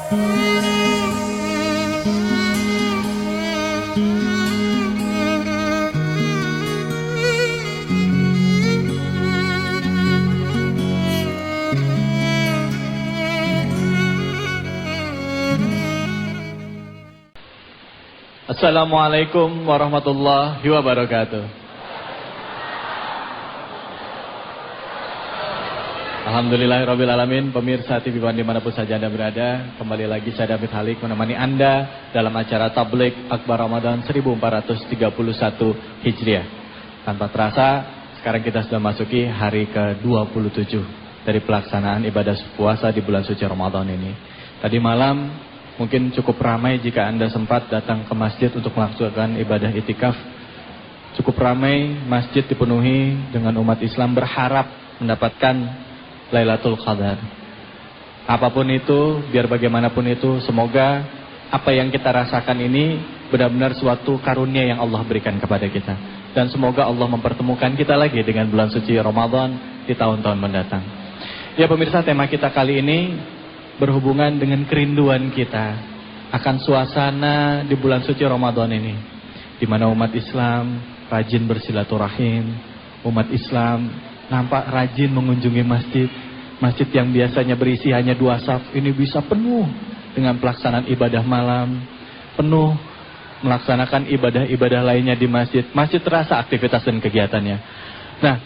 Assalamualaikum warahmatullahi wabarakatuh. Alhamdulillahirabbil alamin. Pemirsa TV One dimanapun saja Anda berada, kembali lagi saya David Halik menemani Anda dalam acara Tabligh Akbar Ramadan 1431 Hijriah. Tanpa terasa, sekarang kita sudah masuki hari ke-27 dari pelaksanaan ibadah puasa di bulan suci Ramadan ini. Tadi malam mungkin cukup ramai jika Anda sempat datang ke masjid untuk melakukan ibadah itikaf. Cukup ramai, masjid dipenuhi dengan umat Islam berharap mendapatkan Lailatul Qadar. Apapun itu, biar bagaimanapun itu, semoga apa yang kita rasakan ini benar-benar suatu karunia yang Allah berikan kepada kita. Dan semoga Allah mempertemukan kita lagi dengan bulan suci Ramadan di tahun-tahun mendatang. Ya pemirsa, tema kita kali ini berhubungan dengan kerinduan kita akan suasana di bulan suci Ramadan ini, di mana umat Islam rajin bersilaturahim, umat Islam nampak rajin mengunjungi masjid. Masjid yang biasanya berisi hanya 2 saf ini bisa penuh dengan pelaksanaan ibadah malam, penuh melaksanakan ibadah-ibadah lainnya di masjid. Masjid terasa aktivitas dan kegiatannya. Nah,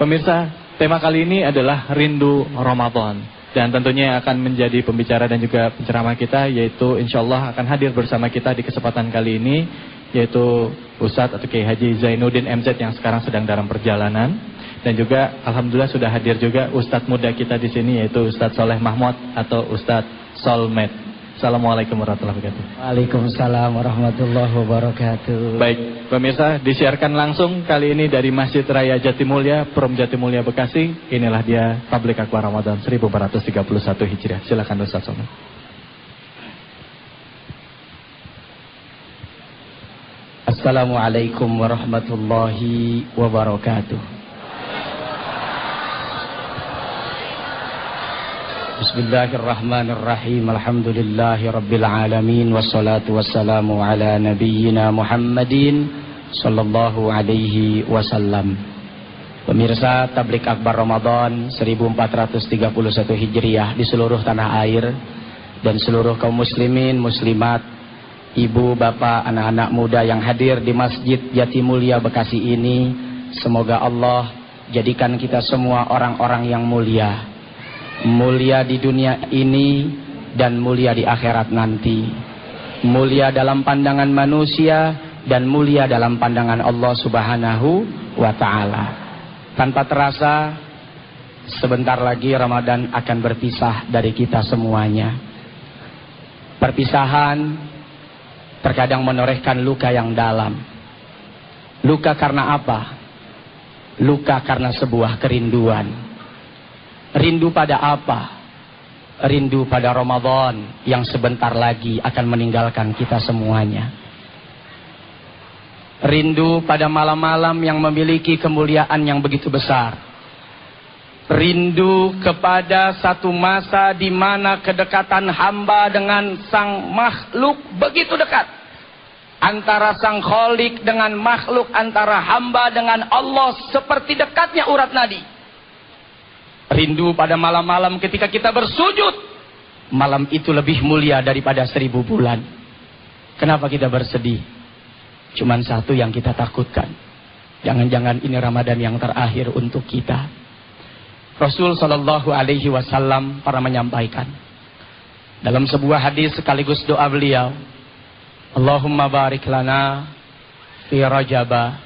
pemirsa, tema kali ini adalah rindu Ramadan. Dan tentunya akan menjadi pembicara dan juga penceramah kita, yaitu insyaallah akan hadir bersama kita di kesempatan kali ini, yaitu Ustadz atau Kiai Haji Zainuddin MZ yang sekarang sedang dalam perjalanan. Dan juga alhamdulillah sudah hadir juga Ustadz muda kita di sini, yaitu Ustadz Soleh Mahmud atau Ustadz Solmed. Assalamualaikum warahmatullahi wabarakatuh. Waalaikumsalam warahmatullahi wabarakatuh. Baik, pemirsa, disiarkan langsung kali ini dari Masjid Raya Jatimulya, Prom Jatimulya Bekasi. Inilah dia Tabligh Akbar Ramadan 1431 Hijriah. Silakan Ustaz Soleh. Assalamualaikum warahmatullahi wabarakatuh. Bismillahirrahmanirrahim. Alhamdulillahi rabbil alamin. Wassalatu wassalamu ala nabiyyina Muhammadin sallallahu alaihi wasallam. Pemirsa Tabligh Akbar Ramadan 1431 Hijriah di seluruh tanah air dan seluruh kaum muslimin, muslimat, ibu, bapak, anak-anak muda yang hadir di Masjid Jatimulya Bekasi ini, semoga Allah jadikan kita semua orang-orang yang mulia. Mulia di dunia ini dan mulia di akhirat nanti. Mulia dalam pandangan manusia dan mulia dalam pandangan Allah Subhanahu wa ta'ala. Tanpa terasa, sebentar lagi Ramadan akan berpisah dari kita semuanya. Perpisahan terkadang menorehkan luka yang dalam. Luka karena apa? Luka karena sebuah kerinduan. Rindu pada apa? Rindu pada Ramadan yang sebentar lagi akan meninggalkan kita semuanya. Rindu pada malam-malam yang memiliki kemuliaan yang begitu besar. Rindu kepada satu masa di mana kedekatan hamba dengan sang makhluk begitu dekat. Antara sang Khalik dengan makhluk, antara hamba dengan Allah seperti dekatnya urat nadi. Rindu pada malam-malam ketika kita bersujud. Malam itu lebih mulia daripada 1000 bulan. Kenapa kita bersedih? Cuman satu yang kita takutkan. Jangan-jangan ini Ramadan yang terakhir untuk kita. Rasul sallallahu alaihi wasallam pernah menyampaikan dalam sebuah hadis sekaligus doa beliau, Allahumma barik lana fi Rajaba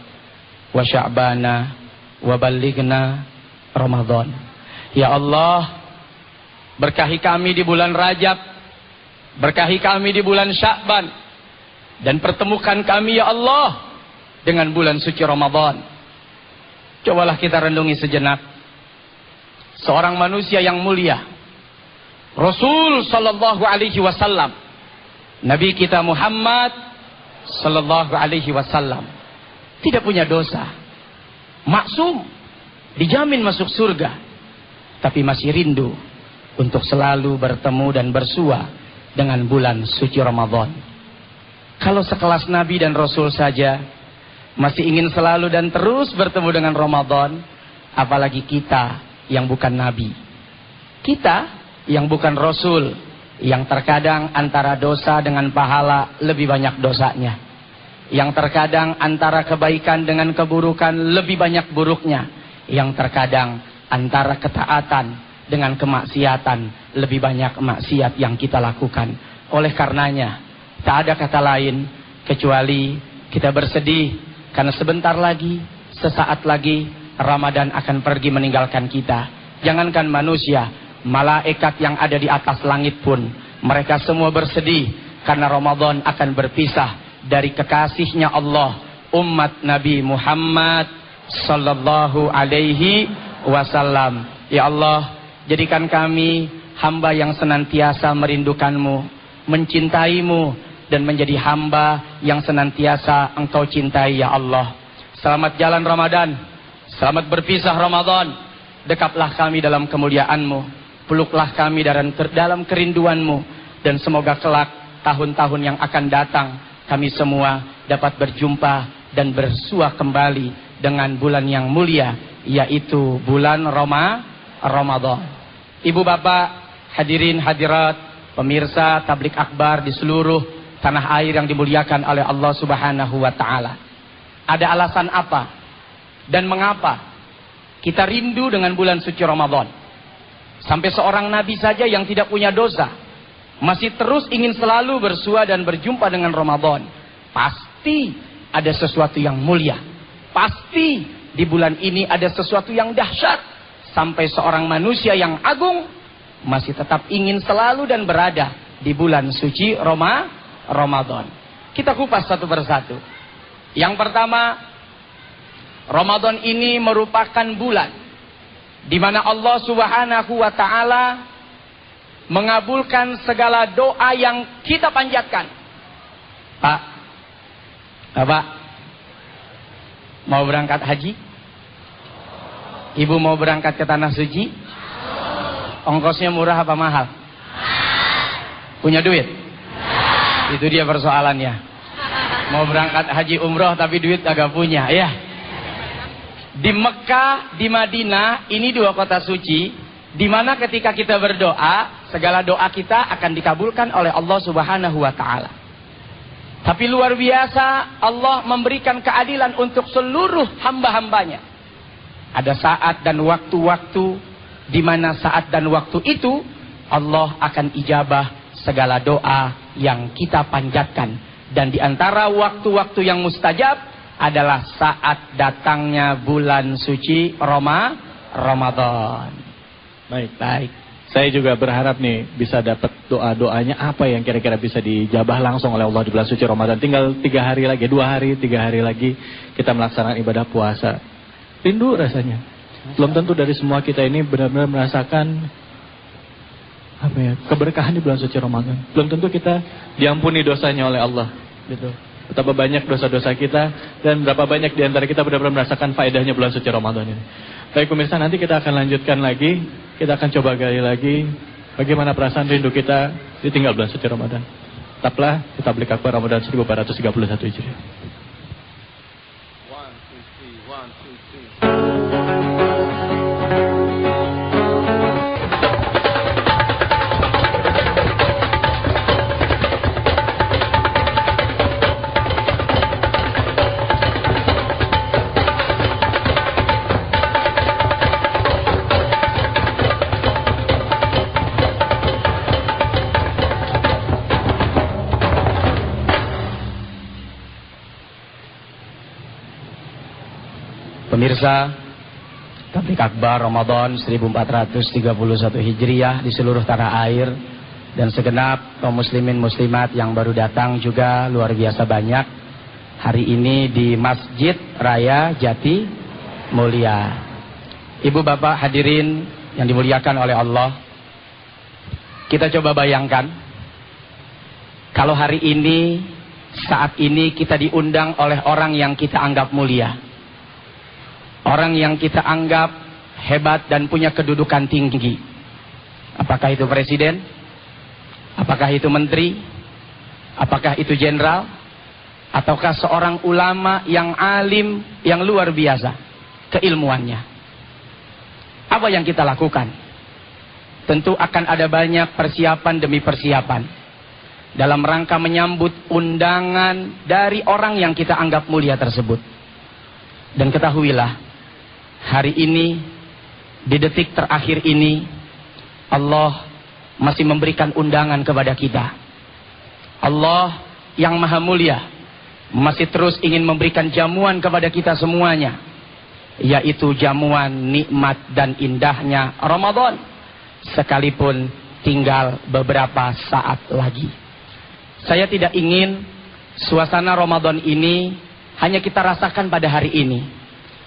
wa Sya'bana wa ballighna Ramadan. Ya Allah, berkahi kami di bulan Rajab, berkahi kami di bulan Sya'ban, dan pertemukan kami ya Allah dengan bulan suci Ramadan. Cobalah kita renungi sejenak. Seorang manusia yang mulia, Rasul sallallahu alaihi wasallam, Nabi kita Muhammad sallallahu alaihi wasallam, tidak punya dosa, maksum, dijamin masuk surga. Tapi masih rindu untuk selalu bertemu dan bersua dengan bulan suci Ramadan. Kalau sekelas Nabi dan Rasul saja masih ingin selalu dan terus bertemu dengan Ramadan, apalagi kita yang bukan Nabi. Kita yang bukan Rasul, yang terkadang antara dosa dengan pahala lebih banyak dosanya, yang terkadang antara kebaikan dengan keburukan lebih banyak buruknya, yang terkadang antara ketaatan dengan kemaksiatan lebih banyak maksiat yang kita lakukan. Oleh karenanya tak ada kata lain kecuali kita bersedih karena sebentar lagi, sesaat lagi Ramadan akan pergi meninggalkan kita. Jangankan manusia, malaikat yang ada di atas langit pun mereka semua bersedih karena Ramadan akan berpisah dari kekasihnya Allah, umat Nabi Muhammad sallallahu alaihi wasallam. Ya Allah, jadikan kami hamba yang senantiasa merindukanmu, mencintaimu, dan menjadi hamba yang senantiasa Engkau cintai ya Allah. Selamat jalan Ramadan, selamat berpisah Ramadan. Dekaplah kami dalam kemuliaan-Mu, peluklah kami dalam kerinduan-Mu, dan semoga kelak tahun-tahun yang akan datang kami semua dapat berjumpa dan bersua kembali dengan bulan yang mulia, yaitu bulan Ramadan. Ibu bapak, hadirin hadirat, pemirsa tablik akbar di seluruh tanah air yang dimuliakan oleh Allah Subhanahu wa taala. Ada alasan apa dan mengapa kita rindu dengan bulan suci Ramadan? Sampai seorang nabi saja yang tidak punya dosa masih terus ingin selalu bersua dan berjumpa dengan Ramadan. Pasti ada sesuatu yang mulia. Pasti di bulan ini ada sesuatu yang dahsyat. Sampai seorang manusia yang agung masih tetap ingin selalu dan berada di bulan suci Ramadan. Kita kupas satu persatu. Yang pertama, Ramadan ini merupakan bulan di mana Allah Subhanahu wa taala mengabulkan segala doa yang kita panjatkan. Pak, Bapak mau berangkat haji? Ibu mau berangkat ke tanah suci? Ongkosnya murah apa mahal? Punya duit? Itu dia persoalannya. Mau berangkat haji umroh tapi duit agak punya, ya. Di Mekah, di Madinah, ini dua kota suci, di mana ketika kita berdoa, segala doa kita akan dikabulkan oleh Allah Subhanahu wa taala. Tapi luar biasa, Allah memberikan keadilan untuk seluruh hamba-hambanya. Ada saat dan waktu-waktu di mana saat dan waktu itu Allah akan ijabah segala doa yang kita panjatkan. Dan di antara waktu-waktu yang mustajab adalah saat datangnya bulan suci Ramadan. Baik. Saya juga berharap nih bisa dapat doa-doanya apa yang kira-kira bisa dijabah langsung oleh Allah di bulan suci Ramadan. Tinggal 3 hari lagi, 2 hari, 3 hari lagi kita melaksanakan ibadah puasa. Rindu rasanya. Belum tentu dari semua kita ini benar-benar merasakan keberkahan di bulan suci Ramadan. Belum tentu kita diampuni dosanya oleh Allah, gitu. Betapa banyak dosa-dosa kita dan berapa banyak di antara kita benar-benar merasakan faedahnya bulan suci Ramadan ini. Baik pemirsa, nanti kita akan lanjutkan lagi. Kita akan coba gali lagi bagaimana perasaan rindu kita ditinggal bulan suci Ramadan. Tetaplah di Tablik Akbar Ramadan 1431 Hijriah. Pemirsa Tablik Akbar Ramadan 1431 Hijriah di seluruh tanah air dan segenap kaum muslimin muslimat yang baru datang juga luar biasa banyak hari ini di Masjid Raya Jati Mulia. Ibu bapak hadirin yang dimuliakan oleh Allah, kita coba bayangkan kalau hari ini, saat ini kita diundang oleh orang yang kita anggap mulia, orang yang kita anggap hebat dan punya kedudukan tinggi. Apakah itu presiden? Apakah itu menteri? Apakah itu jenderal? Ataukah seorang ulama yang alim, yang luar biasa keilmuannya? Apa yang kita lakukan? Tentu akan ada banyak persiapan demi persiapan dalam rangka menyambut undangan dari orang yang kita anggap mulia tersebut. Dan ketahuilah, hari ini, di detik terakhir ini, Allah masih memberikan undangan kepada kita. Allah yang maha mulia masih terus ingin memberikan jamuan kepada kita semuanya, yaitu jamuan nikmat dan indahnya Ramadan, sekalipun tinggal beberapa saat lagi. Saya tidak ingin suasana Ramadan ini hanya kita rasakan pada hari ini,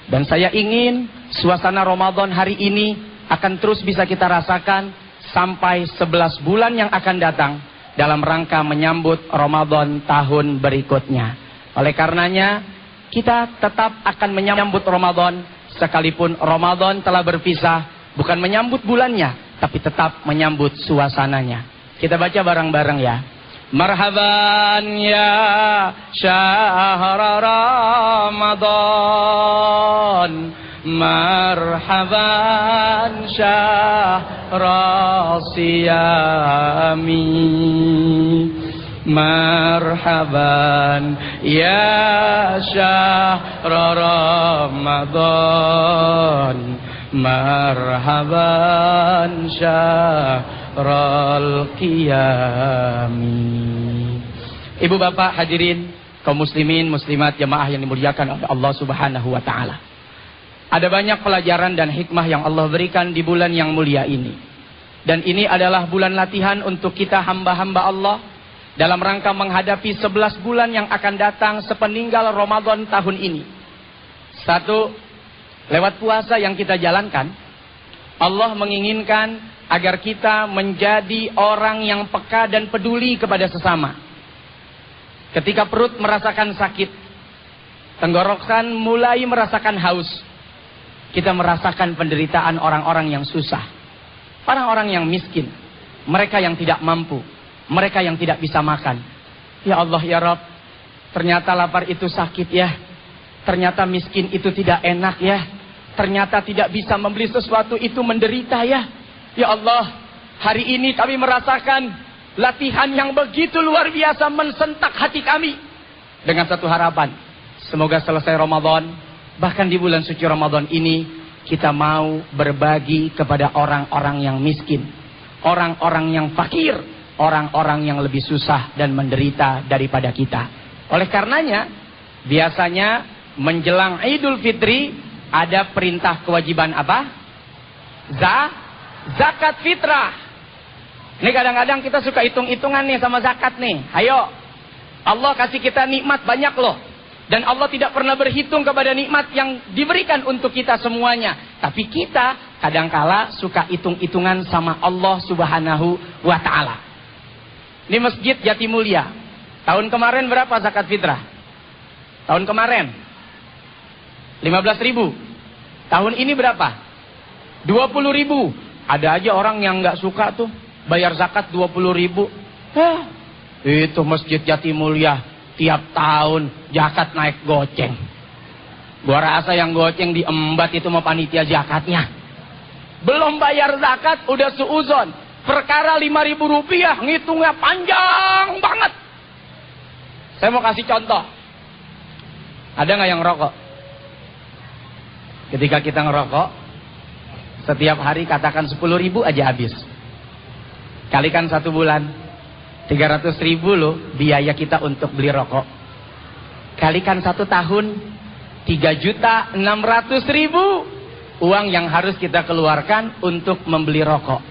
dan saya ingin suasana Ramadan hari ini akan terus bisa kita rasakan sampai 11 bulan yang akan datang dalam rangka menyambut Ramadan tahun berikutnya. Oleh karenanya, kita tetap akan menyambut Ramadan sekalipun Ramadan telah berpisah, bukan menyambut bulannya, tapi tetap menyambut suasananya. Kita baca bareng-bareng ya. Marhaban ya syahr Ramadan, marhaban syahr siyami, marhaban ya syahr Ramadan, marhaban syahrul qiyami. Ibu bapak hadirin kaum muslimin muslimat jamaah yang dimuliakan oleh Allah Subhanahu wa taala. Ada banyak pelajaran dan hikmah yang Allah berikan di bulan yang mulia ini. Dan ini adalah bulan latihan untuk kita hamba-hamba Allah dalam rangka menghadapi 11 bulan yang akan datang sepeninggal Ramadan tahun ini. Satu, lewat puasa yang kita jalankan, Allah menginginkan agar kita menjadi orang yang peka dan peduli kepada sesama. Ketika perut merasakan sakit, tenggorokan mulai merasakan haus, kita merasakan penderitaan orang-orang yang susah, orang-orang yang miskin, mereka yang tidak mampu, mereka yang tidak bisa makan. Ya Allah ya Rabb, ternyata lapar itu sakit ya, ternyata miskin itu tidak enak ya, ternyata tidak bisa membeli sesuatu itu menderita ya. Ya Allah, hari ini kami merasakan latihan yang begitu luar biasa mensentak hati kami. Dengan satu harapan, semoga selesai Ramadan, bahkan di bulan suci Ramadan ini, kita mau berbagi kepada orang-orang yang miskin, orang-orang yang fakir, orang-orang yang lebih susah dan menderita daripada kita. Oleh karenanya, biasanya menjelang Idul Fitri ada perintah kewajiban apa? Zakat fitrah. Ini kadang-kadang kita suka hitung-hitungan nih sama zakat nih. Ayo, Allah kasih kita nikmat banyak loh. Dan Allah tidak pernah berhitung kepada nikmat yang diberikan untuk kita semuanya. Tapi kita kadangkala suka hitung-hitungan sama Allah Subhanahu wa ta'ala. Ini Masjid Jatimulya, tahun kemarin berapa zakat fitrah? Tahun kemarin 15.000. Tahun ini berapa? 20.000. Ada aja orang yang nggak suka tuh bayar zakat 20.000. Itu Masjid Jatimulya tiap tahun zakat naik goceng. Gua rasa yang goceng diembat itu mau panitia zakatnya. Belum bayar zakat udah suuzon. Perkara 5.000 rupiah ngitungnya panjang banget. Saya mau kasih contoh. Ada nggak yang rokok? Ketika kita ngerokok, setiap hari katakan 10.000 aja habis. Kalikan 1 bulan, 300.000 loh biaya kita untuk beli rokok. Kalikan 1 tahun, 3.600.000 uang yang harus kita keluarkan untuk membeli rokok.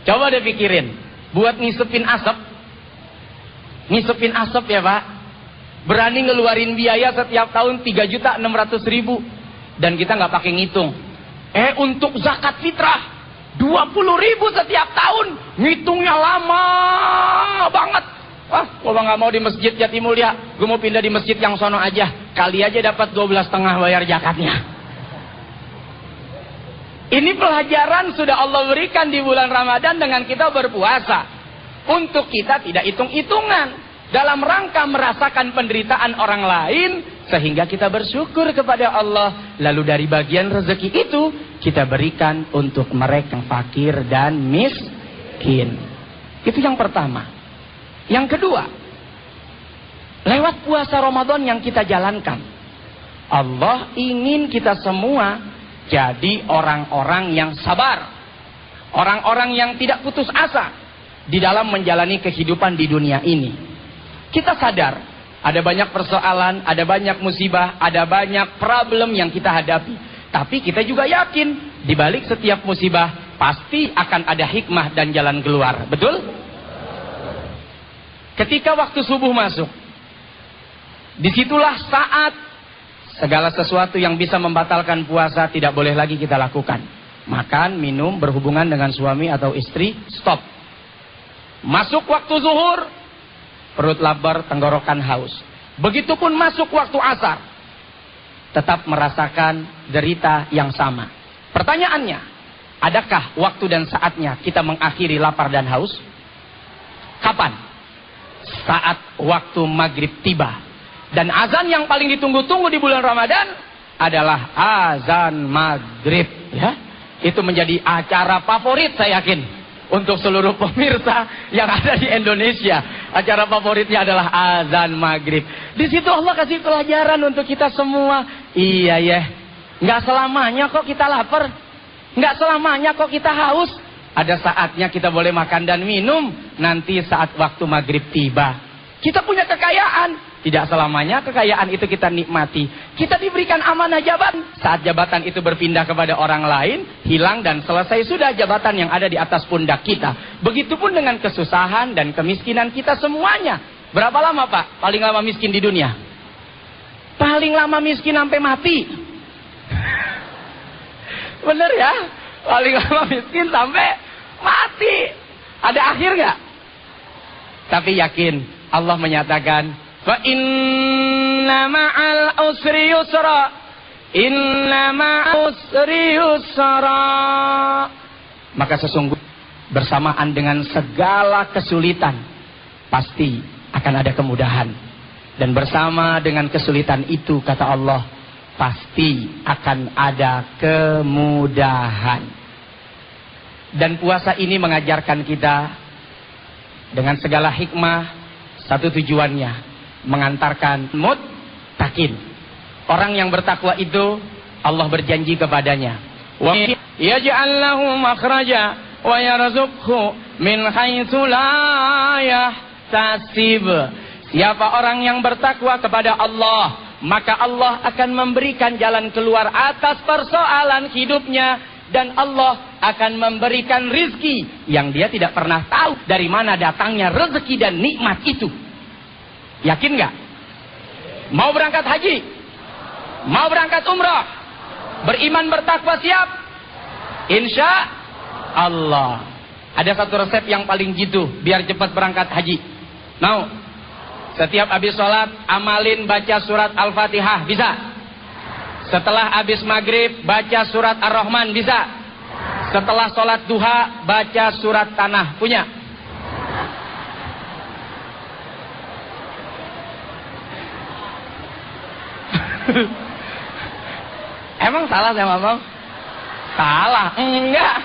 Coba deh pikirin, buat ngisepin asap ya Pak, berani ngeluarin biaya setiap tahun 3.600.000 dan kita nggak pakai ngitung. Untuk zakat fitrah 20.000 setiap tahun, ngitungnya lama banget. Gua nggak mau di Masjid Jatimulya, gue mau pindah di masjid yang sono aja. Kali aja dapat 12,5 bayar zakatnya. Ini pelajaran sudah Allah berikan di bulan Ramadan dengan kita berpuasa. untuk kita tidak hitung-hitungan dalam rangka merasakan penderitaan orang lain, sehingga kita bersyukur kepada Allah. Lalu dari bagian rezeki itu kita berikan untuk mereka yang fakir dan miskin. Itu yang pertama. Yang kedua, lewat puasa Ramadan yang kita jalankan, Allah ingin kita semua jadi orang-orang yang sabar, orang-orang yang tidak putus asa di dalam menjalani kehidupan di dunia ini. Kita sadar ada banyak persoalan, ada banyak musibah, ada banyak problem yang kita hadapi. Tapi kita juga yakin di balik setiap musibah pasti akan ada hikmah dan jalan keluar. Betul? Ketika waktu subuh masuk, disitulah saat segala sesuatu yang bisa membatalkan puasa tidak boleh lagi kita lakukan. Makan, minum, berhubungan dengan suami atau istri, stop. Masuk waktu zuhur, perut lapar, tenggorokan haus. Begitupun masuk waktu asar, tetap merasakan derita yang sama. Pertanyaannya, adakah waktu dan saatnya kita mengakhiri lapar dan haus? Kapan? Saat waktu maghrib tiba. Dan azan yang paling ditunggu-tunggu di bulan Ramadan adalah azan maghrib. Ya, itu menjadi acara favorit saya yakin untuk seluruh pemirsa yang ada di Indonesia. Acara favoritnya adalah azan maghrib. Di situ Allah kasih pelajaran untuk kita semua. Iya ya, nggak selamanya kok kita lapar, nggak selamanya kok kita haus. Ada saatnya kita boleh makan dan minum. Nanti saat waktu maghrib tiba, kita punya kekayaan. Tidak selamanya kekayaan itu kita nikmati. Kita diberikan amanah jabatan. Saat jabatan itu berpindah kepada orang lain, hilang dan selesai sudah jabatan yang ada di atas pundak kita. Begitupun dengan kesusahan dan kemiskinan kita semuanya. Berapa lama Pak paling lama miskin di dunia? Paling lama miskin sampai mati. Bener ya? Paling lama miskin sampai mati. Ada akhir nggak? Tapi yakin Allah menyatakan, fa inna ma'al usri yusra, inna ma'al usri yusra. Maka sesungguhnya bersamaan dengan segala kesulitan pasti akan ada kemudahan. Dan bersama dengan kesulitan itu, kata Allah, pasti akan ada kemudahan. Dan puasa ini mengajarkan kita dengan segala hikmah, satu tujuannya, mengantarkan muttaqin. Orang yang bertakwa itu Allah berjanji kepadanya, wa yaj'al lahu makhraja wa yarzuqhu min haitsu la yahtasib. Siapa orang yang bertakwa kepada Allah, maka Allah akan memberikan jalan keluar atas persoalan hidupnya, dan Allah akan memberikan rizki yang dia tidak pernah tahu dari mana datangnya rezeki dan nikmat itu. Yakin nggak? Mau berangkat haji? Mau berangkat umrah? Beriman bertakwa siap? Insya Allah. Ada satu resep yang paling jitu biar cepat berangkat haji. Mau? Setiap habis sholat amalin baca surat Al-Fatihah, bisa? Setelah habis maghrib baca surat Ar-Rahman, bisa? Setelah sholat duha baca surat Tanah, punya? Emang salah saya ngomong? Salah? Enggak.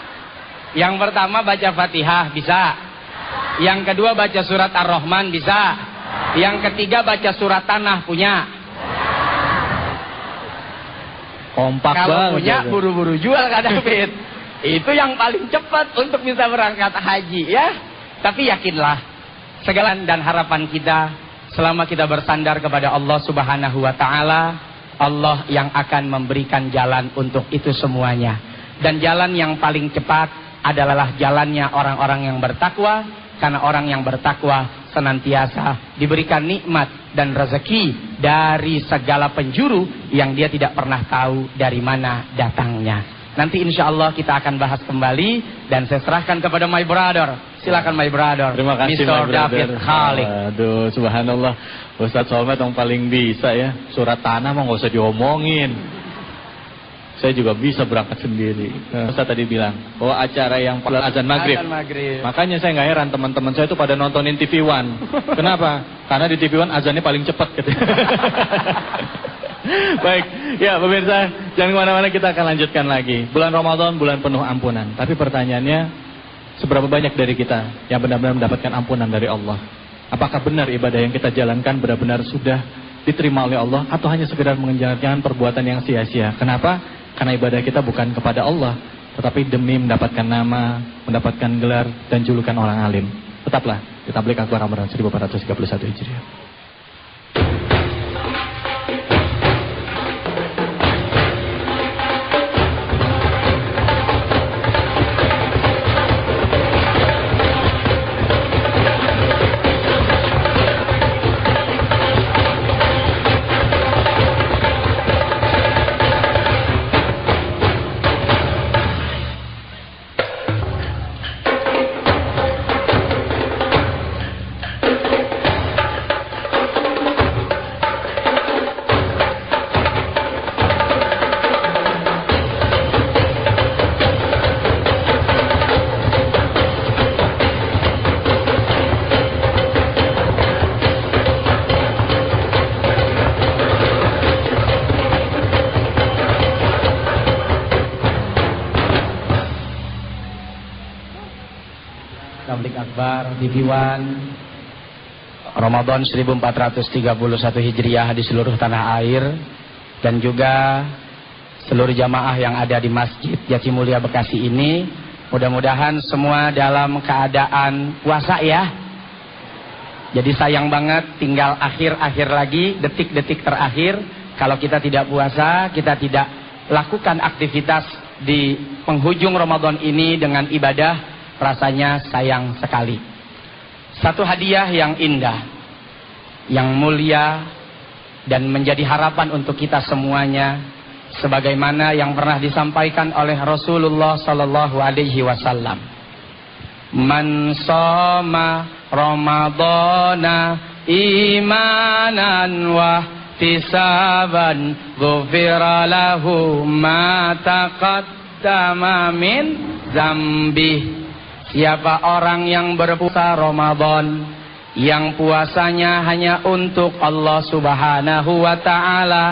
Yang pertama baca Fatihah, bisa? Yang kedua baca surat Ar-Rahman, bisa? Yang ketiga baca surat Tanah, punya? Kompak kalau banget. Punya buru-buru jual Kak David. Itu yang paling cepat untuk bisa berangkat haji ya. Tapi yakinlah, segala dan harapan kita selama kita bersandar kepada Allah Subhanahu wa taala, Allah yang akan memberikan jalan untuk itu semuanya. Dan jalan yang paling cepat adalah jalannya orang-orang yang bertakwa, karena orang yang bertakwa senantiasa diberikan nikmat dan rezeki dari segala penjuru yang dia tidak pernah tahu dari mana datangnya. Nanti insya Allah kita akan bahas kembali, dan saya serahkan kepada my brother. Silakan my brother. Terima kasih Mr. my brother. David Khalik. Aduh, subhanallah. Ustadz Solmed yang paling bisa ya. Surat Tanah mah nggak usah diomongin. Saya juga bisa berangkat sendiri. Ustaz tadi bilang bahwa acara yang azan maghrib. Makanya saya nggak heran teman-teman saya itu pada nontonin TV One. Kenapa? Karena di TV One azannya paling cepat gitu. Baik, ya pemirsa, jangan kemana-mana, kita akan lanjutkan lagi. Bulan Ramadan, bulan penuh ampunan. Tapi pertanyaannya, seberapa banyak dari kita yang benar-benar mendapatkan ampunan dari Allah? Apakah benar ibadah yang kita jalankan benar-benar sudah diterima oleh Allah, atau hanya sekedar mengerjakan perbuatan yang sia-sia? Kenapa? Karena ibadah kita bukan kepada Allah, tetapi demi mendapatkan nama, mendapatkan gelar dan julukan orang alim. Tetaplah di Tabligh Akbar Ramadan 1431 Hijriah. TV One Ramadan 1431 Hijriah di seluruh tanah air, dan juga seluruh jamaah yang ada di Masjid Jatimulya Bekasi ini. Mudah-mudahan semua dalam keadaan puasa ya. Jadi sayang banget tinggal akhir-akhir lagi, detik-detik terakhir. Kalau kita tidak puasa, kita tidak lakukan aktivitas di penghujung Ramadan ini dengan ibadah, rasanya sayang sekali. Satu hadiah yang indah, yang mulia, dan menjadi harapan untuk kita semuanya, sebagaimana yang pernah disampaikan oleh Rasulullah Sallallahu Alaihi Wasallam. Man shoma Ramadana imanan wa ihtisaban ghufira lahu ma taqaddama min dzambi. Siapa orang yang berpuasa Ramadan, yang puasanya hanya untuk Allah Subhanahu wa ta'ala,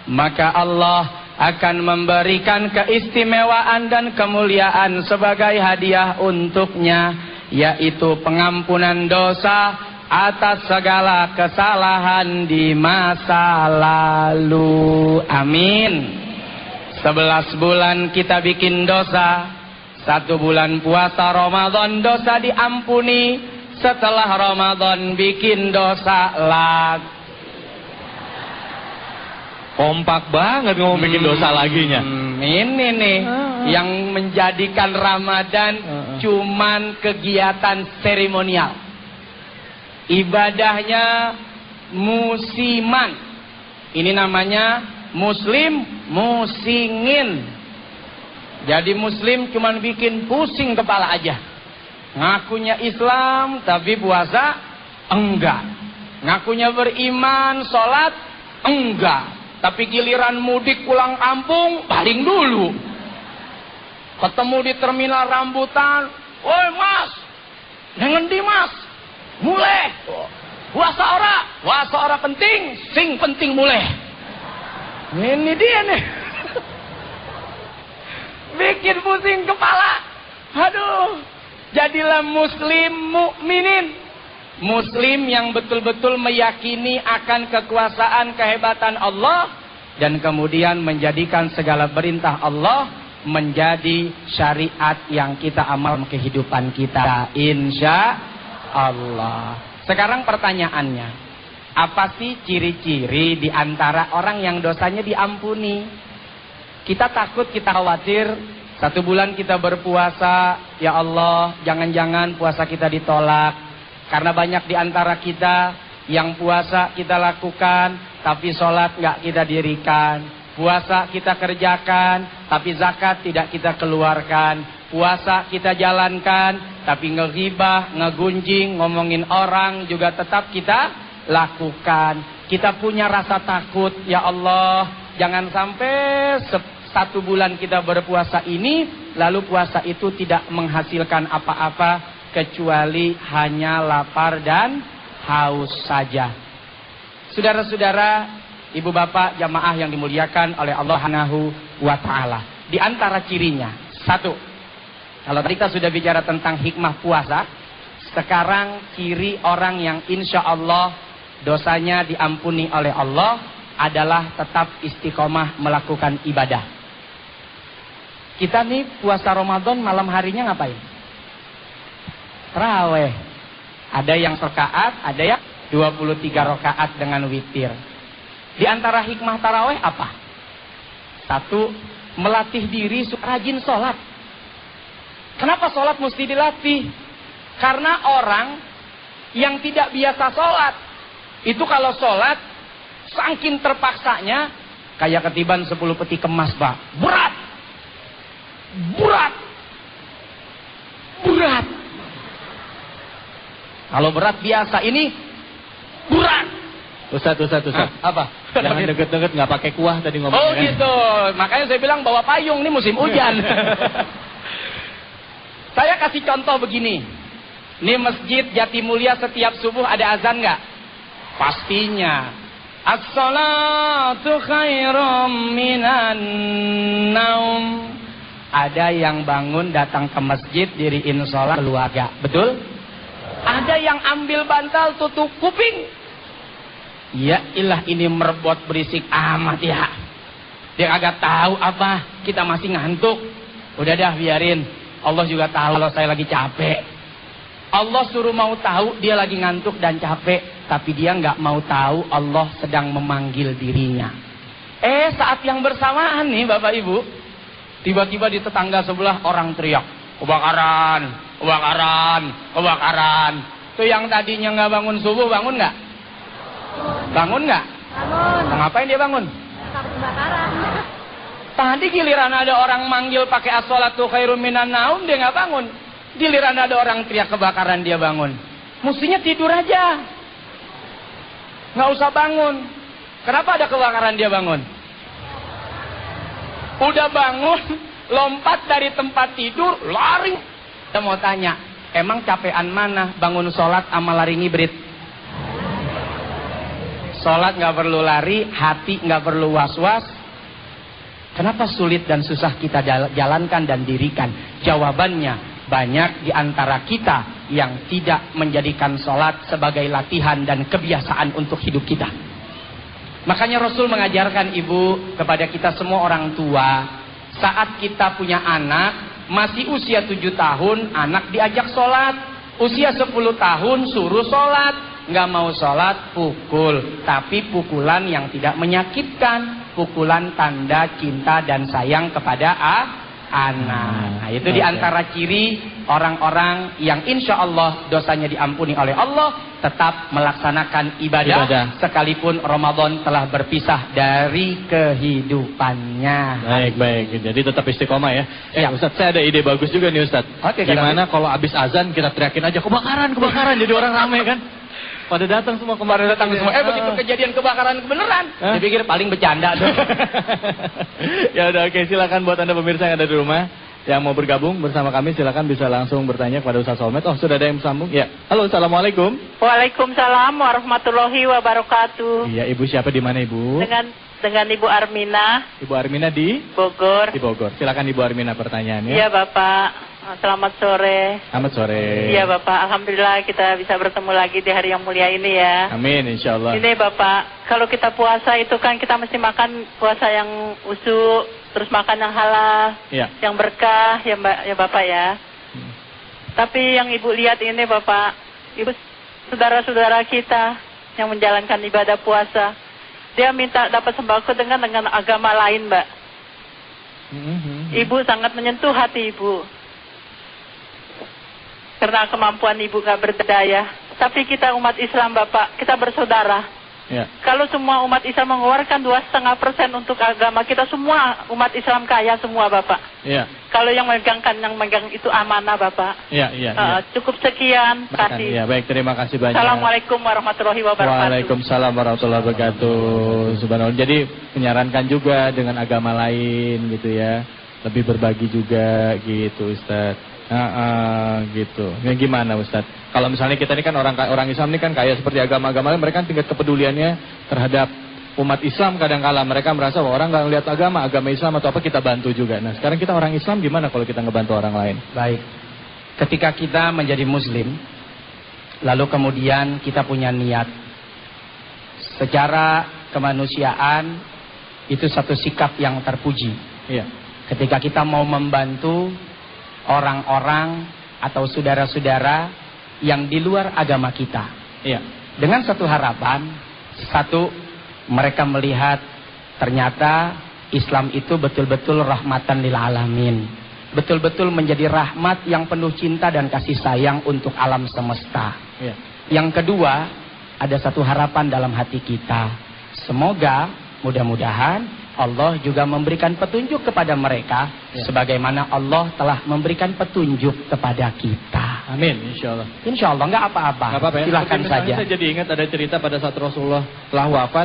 maka Allah akan memberikan keistimewaan dan kemuliaan sebagai hadiah untuknya, yaitu pengampunan dosa atas segala kesalahan di masa lalu. Amin. 11 bulan kita bikin dosa, 1 bulan puasa Ramadan dosa diampuni, setelah Ramadan bikin dosa lagi. Kompak banget ngomong bikin dosa laginya. Ini nih yang menjadikan Ramadan cuman kegiatan seremonial. Ibadahnya musiman. Ini namanya muslim musingin. Jadi muslim cuman bikin pusing kepala aja. Ngakunya Islam tapi puasa enggak. Ngakunya beriman, sholat enggak. Tapi giliran mudik pulang kampung paling dulu. Ketemu di terminal rambutan, "Woi mas, nengendi mas, mulai. Puasa ora penting, sing penting mulai." Ini dia nih. Bikin pusing kepala. Aduh. Jadilah muslim mukminin. Muslim yang betul-betul meyakini akan kekuasaan kehebatan Allah, dan kemudian menjadikan segala perintah Allah menjadi syariat yang kita amal kehidupan kita, insya Allah. Sekarang pertanyaannya, apa sih ciri-ciri di antara orang yang dosanya diampuni? Kita takut, kita khawatir 1 bulan kita berpuasa, ya Allah, jangan-jangan puasa kita ditolak. Karena banyak di antara kita yang puasa kita lakukan, tapi sholat nggak kita dirikan. Puasa kita kerjakan, tapi zakat tidak kita keluarkan. Puasa kita jalankan, tapi ngeghibah, ngegunjing, ngomongin orang juga tetap kita lakukan. Kita punya rasa takut, ya Allah, jangan sampai 1 bulan kita berpuasa ini, lalu puasa itu tidak menghasilkan apa-apa kecuali hanya lapar dan haus saja. Saudara-saudara, ibu bapak jamaah yang dimuliakan oleh Allah Subhanahu wa ta'ala, di antara cirinya, 1, kalau tadi kita sudah bicara tentang hikmah puasa, sekarang ciri orang yang insya Allah dosanya diampuni oleh Allah adalah tetap istiqomah melakukan ibadah. Kita nih puasa Ramadan malam harinya ngapain? Tarawih. Ada yang rakaat, ada yang 23 rakaat dengan witir. Di antara hikmah tarawih apa? 1, melatih diri rajin sholat. Kenapa sholat mesti dilatih? Karena orang yang tidak biasa sholat, itu kalau sholat, saking terpaksanya, kayak ketiban 10 peti kemas, Pak. Berat. Kalau berat biasa, ini berat. Ustaz. Apa? Jangan deket-deket, nggak pakai kuah tadi ngomongnya. Oh gitu. Makanya saya bilang bawa payung, ini musim hujan. Saya kasih contoh begini. Ini masjid Jatimulya setiap subuh ada azan nggak? Pastinya. As-salatu khairum minan naum. Ada yang bangun datang ke masjid diriin sholat keluarga. Betul? Ada yang ambil bantal tutup kuping. Ya ilah, ini merebot berisik amat ya. Dia agak tahu apa, kita masih ngantuk. Udah dah biarin. Allah juga tahu kalau saya lagi capek. Allah suruh mau tahu dia lagi ngantuk dan capek, tapi dia nggak mau tahu Allah sedang memanggil dirinya. Saat yang bersamaan nih Bapak Ibu, tiba-tiba di tetangga sebelah orang teriak, kebakaran. Tuh yang tadinya nggak bangun subuh, bangun nggak? Bangun nggak? Bangun. Ngapain dia bangun? Takut kebakaran. Tadi giliran ada orang manggil pakai as-sholatu khairum minan naum, dia nggak bangun. Giliran ada orang teriak kebakaran, dia bangun. Mestinya tidur aja, nggak usah bangun. Kenapa ada kebakaran dia bangun? Udah bangun, lompat dari tempat tidur, lari. Kita mau tanya, emang capean mana bangun sholat sama lari ngibrit? Sholat nggak perlu lari, hati nggak perlu was-was. Kenapa sulit dan susah kita jalankan dan dirikan? Jawabannya, banyak di antara kita yang tidak menjadikan sholat sebagai latihan dan kebiasaan untuk hidup kita. Makanya Rasul mengajarkan ibu kepada kita semua orang tua, saat kita punya anak, masih usia 7 tahun, anak diajak sholat. Usia 10 tahun, suruh sholat. Nggak mau sholat, pukul. Tapi pukulan yang tidak menyakitkan. Pukulan tanda cinta dan sayang kepada anak. Nah, itu diantara ciri orang-orang yang insya Allah dosanya diampuni oleh Allah, tetap melaksanakan ibadah. Sekalipun Ramadan telah berpisah dari kehidupannya. Baik. Jadi tetap istiqomah ya. Ustaz, saya ada ide bagus juga nih Ustaz. Oke, gimana kalau abis azan kita teriakin aja kebakaran, jadi orang ramai kan? Pada datang semua kemarin datang semua. Begitu kejadian kebakaran beneran. Dipikir paling bercanda tuh. Ya udah, oke, silakan buat Anda pemirsa yang ada di rumah yang mau bergabung bersama kami, silakan bisa langsung bertanya kepada Ustaz Solmed. Oh, sudah ada yang sambung. Ya. Halo, assalamualaikum. Waalaikumsalam warahmatullahi wabarakatuh. Iya, Ibu siapa, di mana Ibu? Dengan Ibu Armina. Ibu Armina di Bogor. Di Bogor. Silakan Ibu Armina pertanyaannya. Iya, Bapak. Selamat sore. Selamat sore. Iya, Bapak. Alhamdulillah kita bisa bertemu lagi di hari yang mulia ini ya. Amin, insya Allah. Ini Bapak, kalau kita puasa itu kan kita mesti makan puasa yang usu, terus makan yang halal, yang berkah, ya Mbak, ya Bapak ya. Tapi yang Ibu lihat ini Bapak, Ibu, saudara-saudara kita yang menjalankan ibadah puasa, dia minta dapat sembako dengan agama lain, Mbak. Ibu sangat menyentuh hati Ibu. Karena kemampuan Ibu gak berdaya. Tapi kita umat Islam Bapak, kita bersaudara. Ya. Kalau semua umat Islam mengeluarkan 2,5% untuk agama kita, semua umat Islam kaya semua Bapak. Ya. Kalau yang megang itu amanah Bapak. Ya. Cukup sekian. Kasih. Ya, baik, terima kasih banyak. Assalamualaikum warahmatullahi wabarakatuh. Waalaikumsalam warahmatullahi wabarakatuh. Subhanallah. Jadi menyarankan juga dengan agama lain gitu ya, lebih berbagi juga gitu Ustaz. Gitu. Ya, gimana Ustaz? Kalau misalnya kita ini kan orang Islam ini kan kaya seperti agama-agama lain, mereka kan tingkat kepeduliannya terhadap umat Islam kadang-kala mereka merasa bahwa orang nggak ngelihat agama Islam atau apa, kita bantu juga. Nah sekarang kita orang Islam gimana kalau kita ngebantu orang lain? Baik. Ketika kita menjadi Muslim, lalu kemudian kita punya niat secara kemanusiaan, itu satu sikap yang terpuji. Iya. Ketika kita mau membantu orang-orang atau saudara-saudara yang di luar agama kita. Iya. Dengan satu harapan, satu, mereka melihat ternyata Islam itu betul-betul rahmatan lil alamin. Betul-betul menjadi rahmat yang penuh cinta dan kasih sayang untuk alam semesta. Iya. Yang kedua, ada satu harapan dalam hati kita. Semoga mudah-mudahan Allah juga memberikan petunjuk kepada mereka, sebagaimana Allah telah memberikan petunjuk kepada kita. Amin, insya Allah. Insya Allah, nggak apa-apa. Ya. Silakan saja. Saya jadi ingat ada cerita pada saat Rasulullah telah wafat.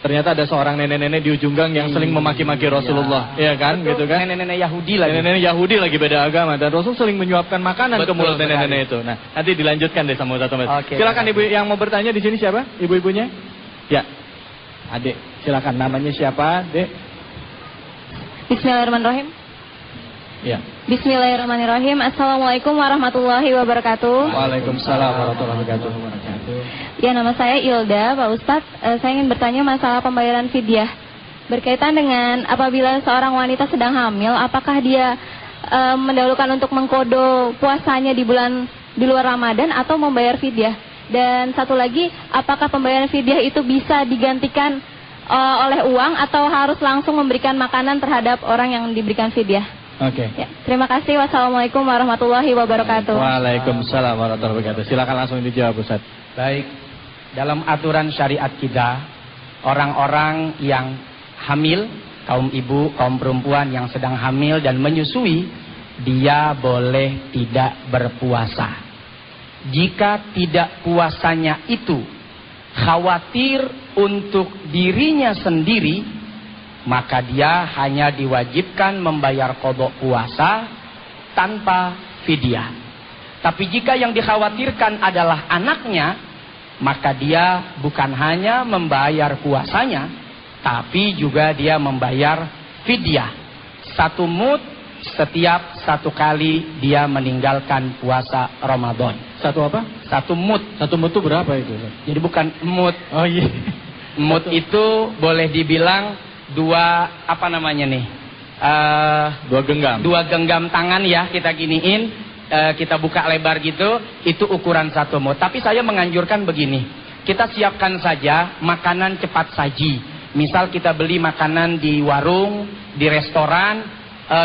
Ternyata ada seorang nenek-nenek di ujung gang yang sering memaki-maki Rasulullah. Iya kan, gitu kan? Nenek-nenek Yahudi lagi. Nenek-nenek Yahudi lagi beda agama. Dan Rasul sering menyuapkan makanan ke mulut nenek-nenek itu. Nah, nanti dilanjutkan deh sama Ustaz Thomas. Silakan ibu yang mau bertanya di sini siapa? Ibu-ibunya? Ya. Adik, silakan, namanya siapa, Dek? Bismillahirrahmanirrahim. Ya. Bismillahirrahmanirrahim. Assalamualaikum warahmatullahi wabarakatuh. Waalaikumsalam warahmatullahi wabarakatuh. Ya, nama saya Ilda, Pak Ustadz. Saya ingin bertanya masalah pembayaran fidyah. Berkaitan dengan apabila seorang wanita sedang hamil, apakah dia mendahulukan untuk mengkodo puasanya di luar Ramadan atau membayar fidyah? Dan satu lagi, apakah pembayaran fidyah itu bisa digantikan oleh uang atau harus langsung memberikan makanan terhadap orang yang diberikan fidyah? Oke. Ya, terima kasih. Wassalamualaikum warahmatullahi wabarakatuh. Waalaikumsalam warahmatullahi wabarakatuh. Silakan langsung dijawab, Ustaz. Baik. Dalam aturan syariat kita, orang-orang yang hamil, kaum ibu, kaum perempuan yang sedang hamil dan menyusui, dia boleh tidak berpuasa. Jika tidak puasanya itu khawatir untuk dirinya sendiri, maka dia hanya diwajibkan membayar qada puasa tanpa fidyah. Tapi jika yang dikhawatirkan adalah anaknya, maka dia bukan hanya membayar puasanya, tapi juga dia membayar fidyah. 1 mud setiap 1 kali dia meninggalkan puasa Ramadan. 1 apa? 1 mud. 1 mud itu berapa itu? Jadi bukan mud. Oh iya. Mud itu boleh dibilang 2 apa namanya nih? 2 genggam. 2 genggam tangan ya, kita giniin. Kita buka lebar gitu, itu ukuran 1 mud. Tapi saya menganjurkan begini, kita siapkan saja makanan cepat saji. Misal kita beli makanan di warung, di restoran,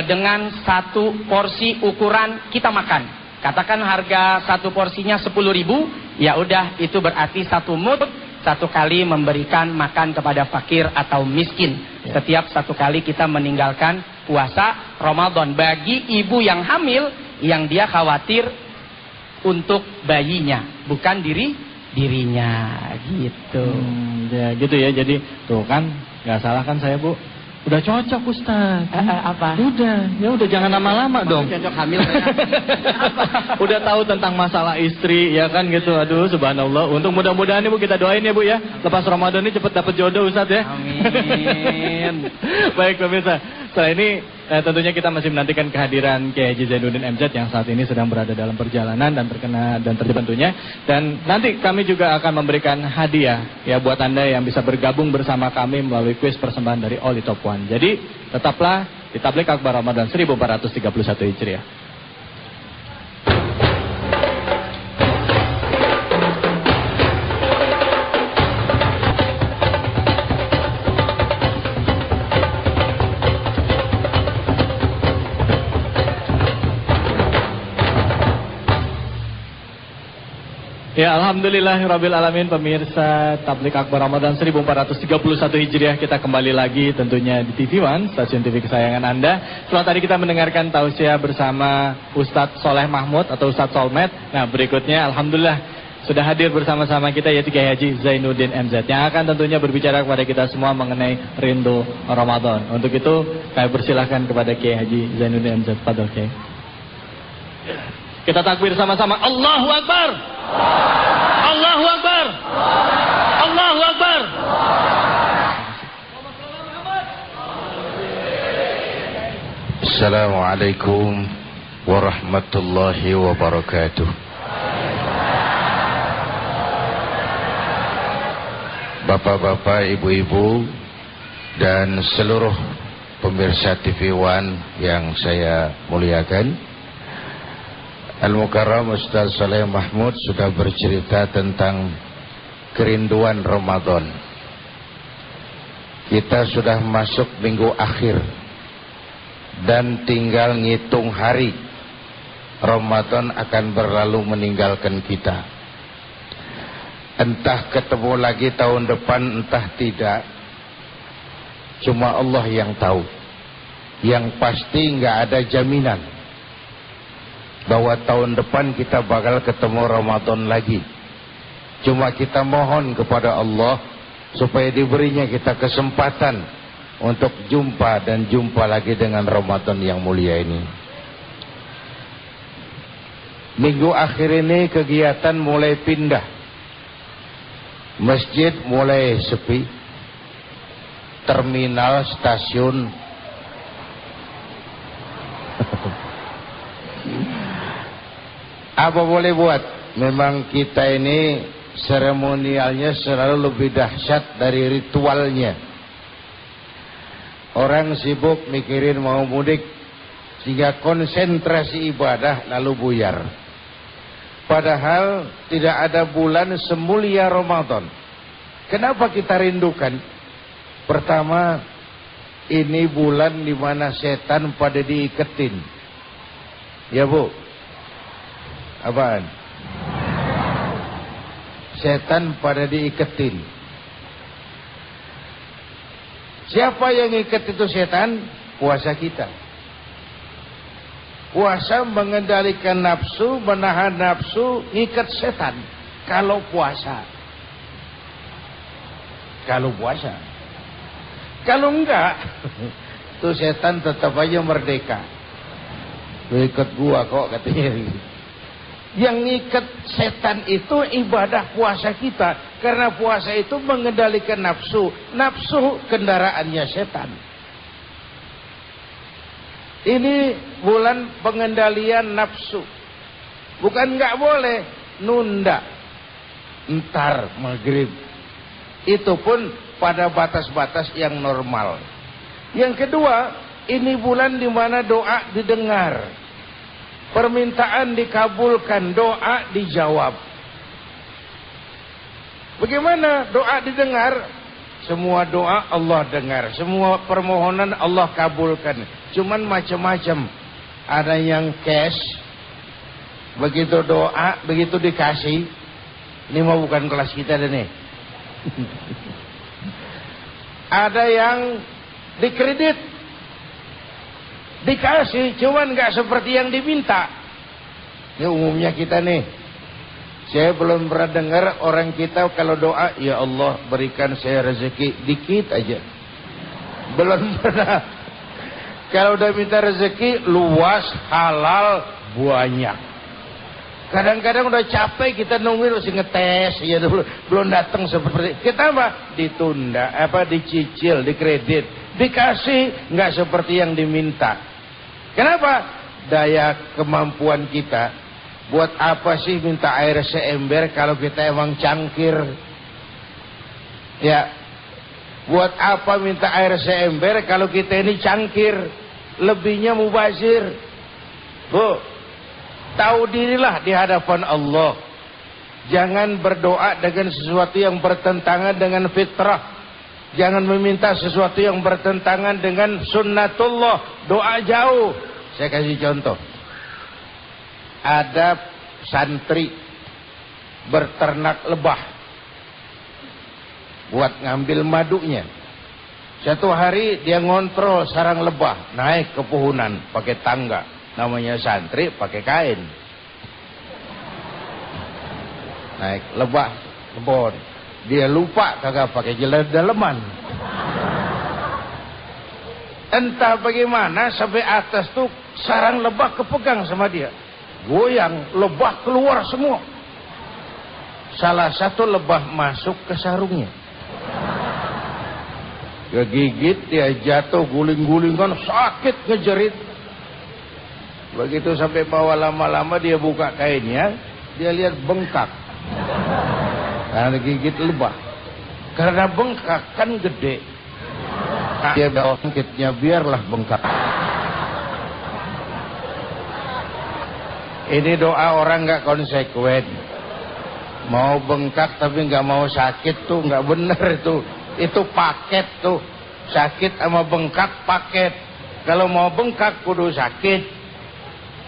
dengan 1 porsi ukuran kita makan. Katakan harga 1 porsinya 10.000, ya udah itu berarti 1 mud 1 kali memberikan makan kepada fakir atau miskin. Setiap 1 kali kita meninggalkan puasa Ramadan. Bagi ibu yang hamil, yang dia khawatir untuk bayinya, bukan dirinya gitu. Ya gitu ya, jadi tuh kan nggak salah kan saya, Bu? Udah cocok, Ustaz. Apa? Udah jangan lama-lama dong. Cocok hamil. Udah tahu tentang masalah istri ya kan gitu. Aduh, subhanallah. Untuk mudah-mudahan Ibu kita doain ya, Bu ya. Lepas Ramadan ini cepet dapat jodoh, Ustaz ya. Amin. Baik pemirsa, setelah ini tentunya kita masih menantikan kehadiran Kiai Haji Zainuddin MZ yang saat ini sedang berada dalam perjalanan dan terjadi tentunya. Dan nanti kami juga akan memberikan hadiah ya buat Anda yang bisa bergabung bersama kami melalui kuis persembahan dari Oli Top One. Jadi tetaplah di Tabligh Akbar Ramadan 1431 Hijriah. Ya, alhamdulillahirabbil alamin, pemirsa Tablik Akbar Ramadan 1431 Hijriah, kita kembali lagi tentunya di TV One, stasiun TV kesayangan Anda. Setelah tadi kita mendengarkan tausiah bersama Ustadz Soleh Mahmud atau Ustadz Solmed. Nah, berikutnya alhamdulillah sudah hadir bersama-sama kita yaitu Kiai Haji Zainuddin MZ yang akan tentunya berbicara kepada kita semua mengenai rindu Ramadan. Untuk itu, kami persilahkan kepada Kiai Haji Zainuddin MZ. Fadhil Kiai. Kita takbir sama-sama. Allahu Akbar. Allahu Akbar. Allahu Akbar. Assalamualaikum warahmatullahi wabarakatuh. Bapak-bapak, ibu-ibu, dan seluruh pemirsa TV One yang saya muliakan, Al-Mukarram Ustaz Soleh Mahmud sudah bercerita tentang kerinduan Ramadan. Kita sudah masuk minggu akhir dan tinggal ngitung hari Ramadan akan berlalu meninggalkan kita. Entah ketemu lagi tahun depan, entah tidak. Cuma Allah yang tahu. Yang pasti nggak ada jaminan bahwa tahun depan kita bakal ketemu Ramadan lagi. Cuma kita mohon kepada Allah supaya diberinya kita kesempatan untuk jumpa dan jumpa lagi dengan Ramadan yang mulia ini. Minggu akhir ini kegiatan mulai pindah. Masjid mulai sepi, terminal, stasiun apa boleh buat, memang kita ini seremonialnya selalu lebih dahsyat dari ritualnya. Orang sibuk mikirin mau mudik sehingga konsentrasi ibadah lalu buyar. Padahal tidak ada bulan semulia Ramadan. Kenapa kita rindukan? Pertama, ini bulan di mana setan pada diiketin. Ya Bu? Apaan? Setan pada diiketin. Siapa yang ikat itu setan? Puasa kita. Puasa mengendalikan nafsu, menahan nafsu, ngikat setan. Kalau puasa. Kalau enggak, tuh setan tetap aja merdeka. Lu ikat gua kok katanya. Yang ngikat setan itu ibadah puasa kita. Karena puasa itu mengendalikan nafsu. Nafsu kendaraannya setan. Ini bulan pengendalian nafsu. Bukan nggak boleh, nunda. Entar maghrib. Itu pun pada batas-batas yang normal. Yang kedua, ini bulan di mana doa didengar. Permintaan dikabulkan, doa dijawab. Bagaimana doa didengar? Semua doa Allah dengar, semua permohonan Allah kabulkan. Cuman macam-macam. Ada yang cash, begitu doa, begitu dikasih. Ini mah bukan kelas kita deh nih. Ada yang dikredit, dikasih, cuman nggak seperti yang diminta. Ini umumnya kita nih. Saya belum pernah dengar orang kita kalau doa, ya Allah berikan saya rezeki dikit aja. Belum pernah. Kalau udah minta rezeki luas, halal, banyak. Kadang-kadang udah capek kita nungguin masih ngetes, ya belum datang seperti kita mah ditunda, dicicil, dikredit, dikasih nggak seperti yang diminta. Kenapa? Daya kemampuan kita. Buat apa sih minta air seember kalau kita emang cangkir? Ya, buat apa minta air seember kalau kita ini cangkir? Lebihnya mubazir. Bu, tahu dirilah di hadapan Allah. Jangan berdoa dengan sesuatu yang bertentangan dengan fitrah. Jangan meminta sesuatu yang bertentangan dengan sunnatullah. Doa jauh. Saya kasih contoh. Ada santri berternak lebah buat ngambil madunya. Satu hari dia ngontrol sarang lebah, naik ke pohonan pakai tangga, namanya santri pakai kain. Naik lebah kebon, dia lupa kagak pakai jelas daleman. Entah bagaimana sampai atas tuh sarang lebah kepegang sama dia, goyang, lebah keluar semua. Salah satu lebah masuk ke sarungnya, kegigit, dia jatuh guling-guling kan, sakit ngejerit. Begitu sampai bawah, lama-lama dia buka kainnya, dia lihat bengkak karena gigit lebah. Karena bengkak kan gede, dia bawa sakitnya, biarlah bengkak. Ini doa orang nggak konsekuen. Mau bengkak tapi nggak mau sakit tuh nggak bener itu. Itu paket tuh, sakit sama bengkak paket. Kalau mau bengkak kudu sakit.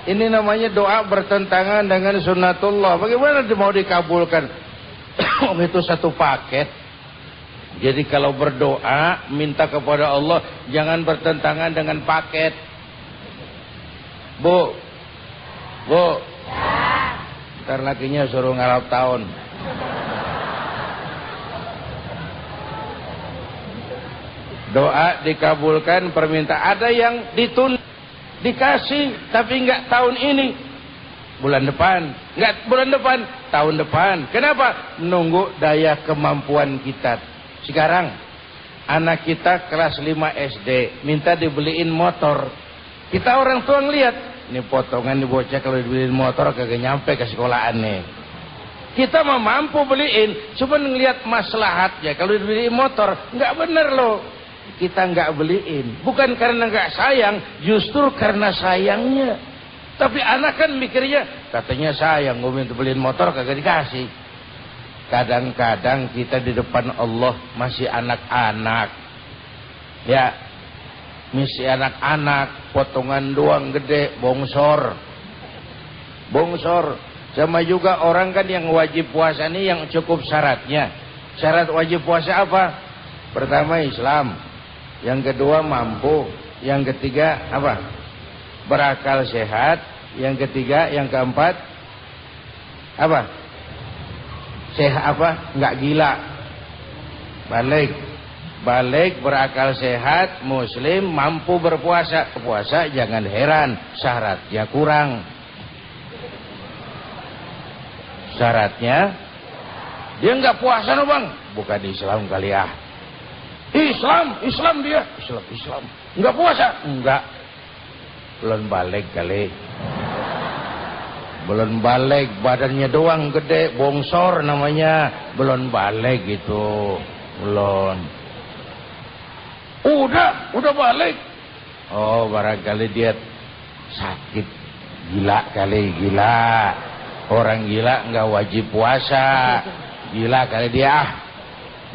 Ini namanya doa bertentangan dengan sunnatullah. Bagaimana mau dikabulkan? Itu satu paket. Jadi kalau berdoa minta kepada Allah jangan bertentangan dengan paket. Bu, ntar lakinya suruh ngarap tahun. Doa dikabulkan, permintaan ada yang ditunda, dikasih tapi enggak tahun ini, bulan depan, enggak bulan depan, tahun depan. Kenapa? Menunggu daya kemampuan kita. Sekarang anak kita kelas 5 SD minta dibeliin motor. Kita orang tua ngeliat, ini potongan di bocah kalau dibeliin motor kagak nyampe ke sekolahan nih. Kita mah mampu beliin, cuma ngeliat maslahatnya. Kalau dibeliin motor nggak bener loh, kita nggak beliin. Bukan karena nggak sayang, justru karena sayangnya. Tapi anak kan mikirnya, katanya sayang, gue minta beliin motor kagak dikasih. Kadang-kadang kita di depan Allah masih anak-anak, ya, masih anak-anak, potongan doang gede, bongsor. Sama juga orang kan yang wajib puasa ini yang cukup syaratnya. Syarat wajib puasa apa? Pertama Islam, yang kedua mampu, yang ketiga apa? Berakal sehat, yang ketiga, yang keempat apa? Sehat apa? Enggak gila. Balik, berakal sehat, muslim, mampu berpuasa. Puasa jangan heran, syaratnya kurang. Syaratnya dia enggak puasa no bang, bukan Islam kali ya. Islam dia, Islam. Enggak puasa? Enggak. Belum balik kali. Belum balik, badannya doang gede, bongsor namanya. Belum balik gitu. Belum. Udah balik. Oh, barangkali dia sakit. Gila kali, gila. Orang gila nggak wajib puasa. Gila kali dia.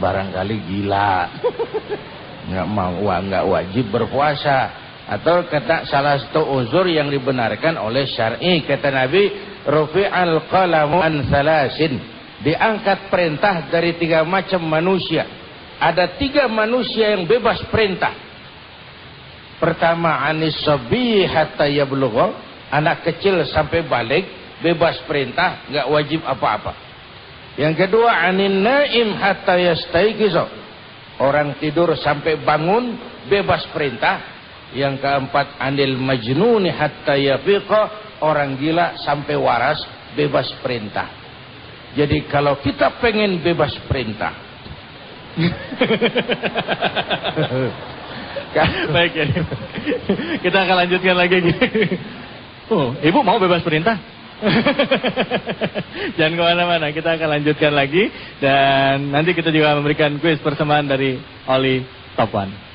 Barangkali gila. Nggak wajib berpuasa. Atau kata salah satu uzur yang dibenarkan oleh syar'i, kata Nabi, rufi'al qalamu an salasin, diangkat perintah dari 3 macam manusia. Ada 3 manusia yang bebas perintah. Pertama, anis sabi hatta yablugha, anak kecil sampai balik bebas perintah, nggak wajib apa-apa. Yang kedua, anin naim hatta yastayqiza, orang tidur sampai bangun bebas perintah. Yang keempat, anil majnuni hatta yafiqa, orang gila sampai waras bebas perintah. Jadi kalau kita pengen bebas perintah, baik ya, kita akan lanjutkan lagi. Oh, ibu mau bebas perintah? Jangan kemana-mana, kita akan lanjutkan lagi. Dan nanti kita juga memberikan kuis persembahan dari Oli Top One.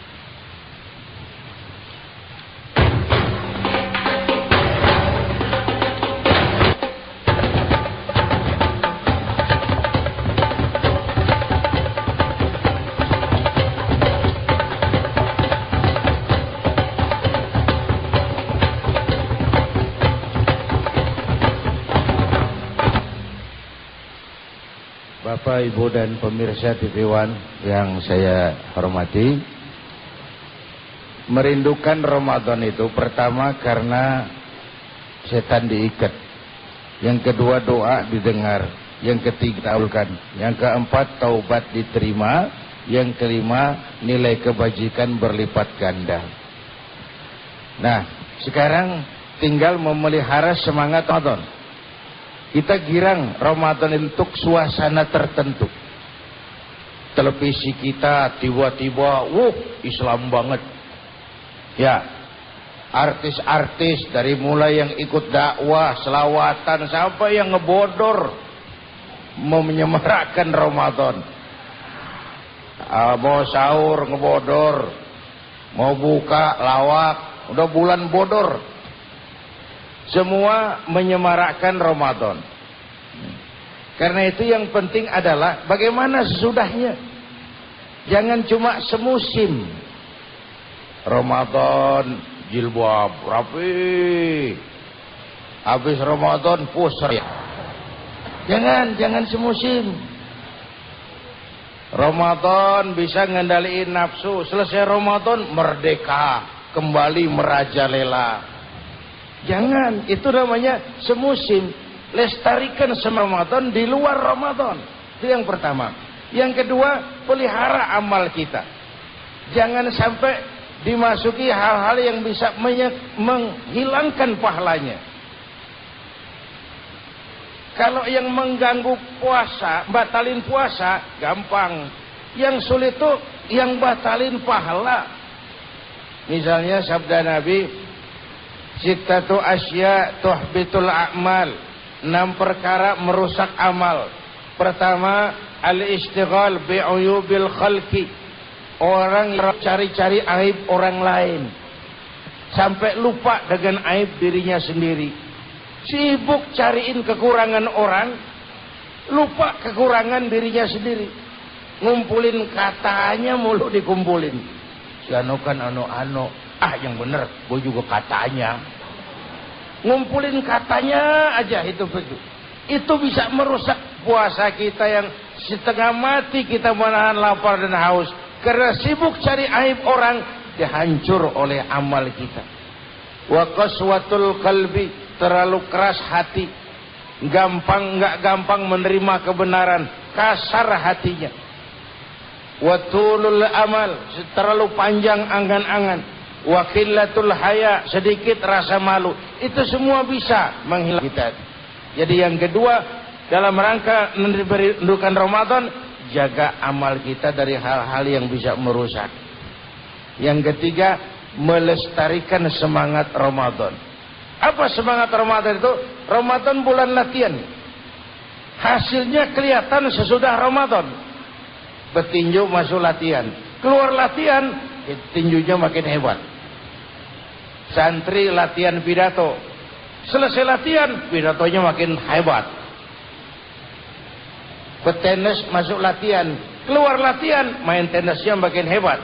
Bapak, Ibu, dan pemirsa TV One yang saya hormati, merindukan Ramadan itu pertama karena setan diikat, yang kedua doa didengar, yang ketiga taulkan, yang keempat taubat diterima, yang kelima nilai kebajikan berlipat ganda. Nah, sekarang tinggal memelihara semangat Ramadan. Kita girang Ramadan untuk suasana tertentu. Televisi kita tiba-tiba, Islam banget. Ya, artis-artis dari mulai yang ikut dakwah, selawatan, sampai yang ngebodor mau menyemarakkan Ramadan. Mau sahur ngebodor, mau buka lawak, udah bulan bodor. Semua menyemarakkan Ramadan. Karena itu yang penting adalah bagaimana sesudahnya. Jangan cuma semusim. Ramadan jilbab rapi, habis Ramadan pusar. Jangan semusim. Ramadan bisa ngendaliin nafsu, selesai Ramadan merdeka, kembali merajalela. Jangan, itu namanya semusim. Lestarikan Ramadan di luar Ramadan. Itu yang pertama. Yang kedua, pelihara amal kita. Jangan sampai dimasuki hal-hal yang bisa menghilangkan pahalanya. Kalau yang mengganggu puasa, batalin puasa, gampang. Yang sulit itu yang batalin pahala. Misalnya sabda Nabi, sittatu asya tuhbitul a'mal, 6 perkara merusak amal. Pertama, al-istighal bi'uyubil khalqi, orang yang cari-cari aib orang lain sampai lupa dengan aib dirinya sendiri. Sibuk cariin kekurangan orang, lupa kekurangan dirinya sendiri. Ngumpulin katanya mulu dikumpulin. Si anu kan anu-anu, yang bener, gue juga katanya. Ngumpulin katanya aja itu bisa merusak puasa kita yang setengah mati kita menahan lapar dan haus. Karena sibuk cari aib orang, dihancur oleh amal kita. Wa qaswatul qalbi, terlalu keras hati, nggak gampang menerima kebenaran, kasar hatinya. Wa tulul amal, terlalu panjang angan-angan. Wa qillatul haya, sedikit rasa malu. Itu semua bisa menghilangkan kita. Jadi yang kedua, dalam rangka merindukan Ramadan, jaga amal kita dari hal-hal yang bisa merusak. Yang ketiga, melestarikan semangat Ramadan. Apa semangat Ramadan itu? Ramadan bulan latihan. Hasilnya kelihatan sesudah Ramadan. Petinju masuk latihan, keluar latihan, tinjunya makin hebat. Santri latihan pidato, selesai latihan pidatonya makin hebat. Petenis masuk latihan, keluar latihan, main tenisnya makin hebat.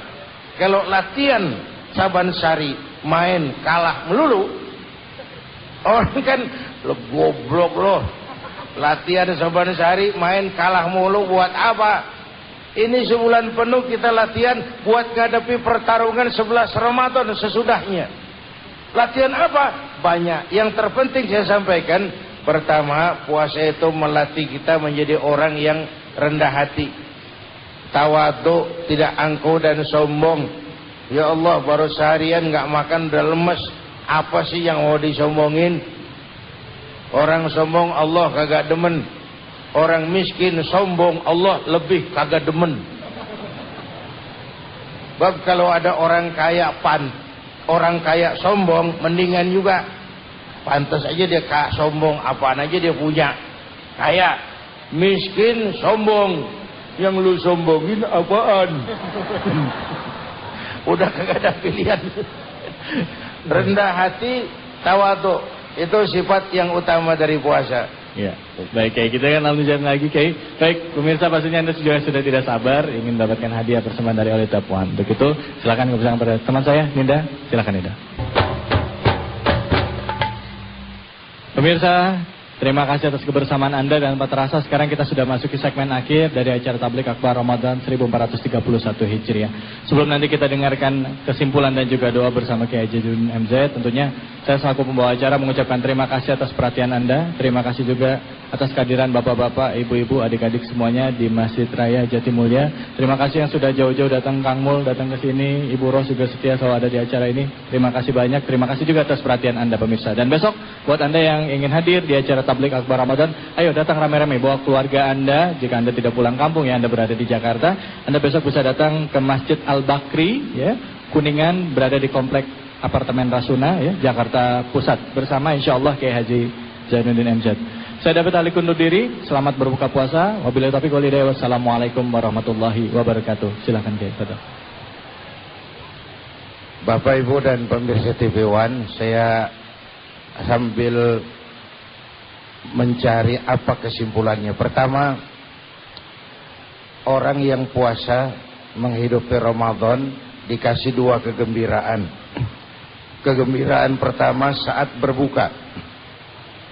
Kalau latihan Saban Sari main kalah melulu, orang kan lo goblok loh. Latihan Saban Sari main kalah mulu buat apa? Ini sebulan penuh kita latihan buat menghadapi pertarungan 11 Ramadan sesudahnya. Latihan apa? Banyak. Yang terpenting saya sampaikan, pertama, puasa itu melatih kita menjadi orang yang rendah hati, tawadhu, tidak angkuh dan sombong. Ya Allah, baru seharian nggak makan udah lemes. Apa sih yang mau disombongin? Orang sombong Allah kagak demen. Orang miskin sombong Allah lebih kagak demen. Bab kalau ada orang kaya orang kaya sombong, mendingan juga. Pantas aja dia sombong, apaan aja dia punya. Kaya, miskin sombong, yang lu sombongin apaan? Udah kagak ada pilihan. Rendah hati, tawadhu, itu sifat yang utama dari puasa. Ya, baik Kiai, kita kan langsung jalan lagi Kiai. Baik, pemirsa pastinya Anda juga sudah tidak sabar ingin mendapatkan hadiah persembahan dari Oleh Tapuan. Untuk itu, silakan kebesaran pada teman saya, Ninda. Silakan Ninda. Pemirsa, Terima kasih atas kebersamaan Anda dan Pak Terasa. Sekarang kita sudah masuk ke segmen akhir dari acara Tablik Akbar Ramadan 1431 Hijriah. Sebelum nanti kita dengarkan kesimpulan dan juga doa bersama Kiai Haji MZ, tentunya saya selaku pembawa acara mengucapkan terima kasih atas perhatian Anda. Terima kasih juga atas kehadiran bapak-bapak, ibu-ibu, adik-adik semuanya di Masjid Raya Jatimulya. Terima kasih yang sudah jauh-jauh datang, Kang Mul datang ke sini, Ibu Ros juga setia selalu ada di acara ini. Terima kasih banyak. Terima kasih juga atas perhatian Anda pemirsa. Dan besok buat Anda yang ingin hadir di acara Tablik Akbar Ramadan, ayo datang rame-rame bawa keluarga Anda. Jika Anda tidak pulang kampung ya, Anda berada di Jakarta, Anda besok bisa datang ke Masjid Al-Bakri ya, Kuningan, berada di komplek apartemen Rasuna ya, Jakarta Pusat, bersama insyaallah Kiai Haji Zainuddin MZ. Saya David Halik undur diri. Selamat berbuka puasa. Wabillahi taufiq wal hidayah. Wassalamualaikum warahmatullahi wabarakatuh. Silakan Kiai. Bapak Ibu dan pemirsa TV One, saya sambil mencari apa kesimpulannya. Pertama, orang yang puasa menghidupi Ramadan dikasih dua kegembiraan. Kegembiraan pertama saat berbuka.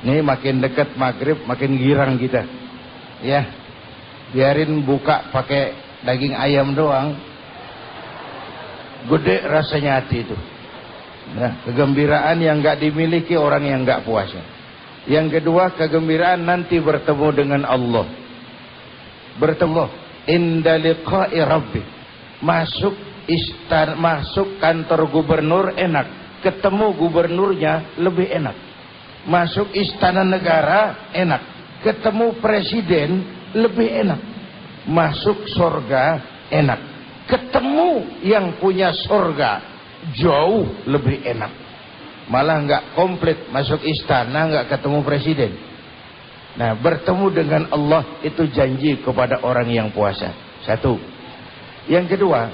Ini makin dekat maghrib makin girang kita. Ya, biarin buka pakai daging ayam doang, gede rasanya hati itu. Nah, kegembiraan yang nggak dimiliki orang yang nggak puasa. Yang kedua, kegembiraan nanti bertemu dengan Allah. Bertemu inda liqa'i rabbi. Masuk istana, masuk kantor gubernur enak, ketemu gubernurnya lebih enak. Masuk istana negara enak, ketemu presiden lebih enak. Masuk surga enak, ketemu yang punya surga jauh lebih enak. Malah nggak komplit masuk istana nggak ketemu presiden. Nah, bertemu dengan Allah itu janji kepada orang yang puasa. Satu. Yang kedua,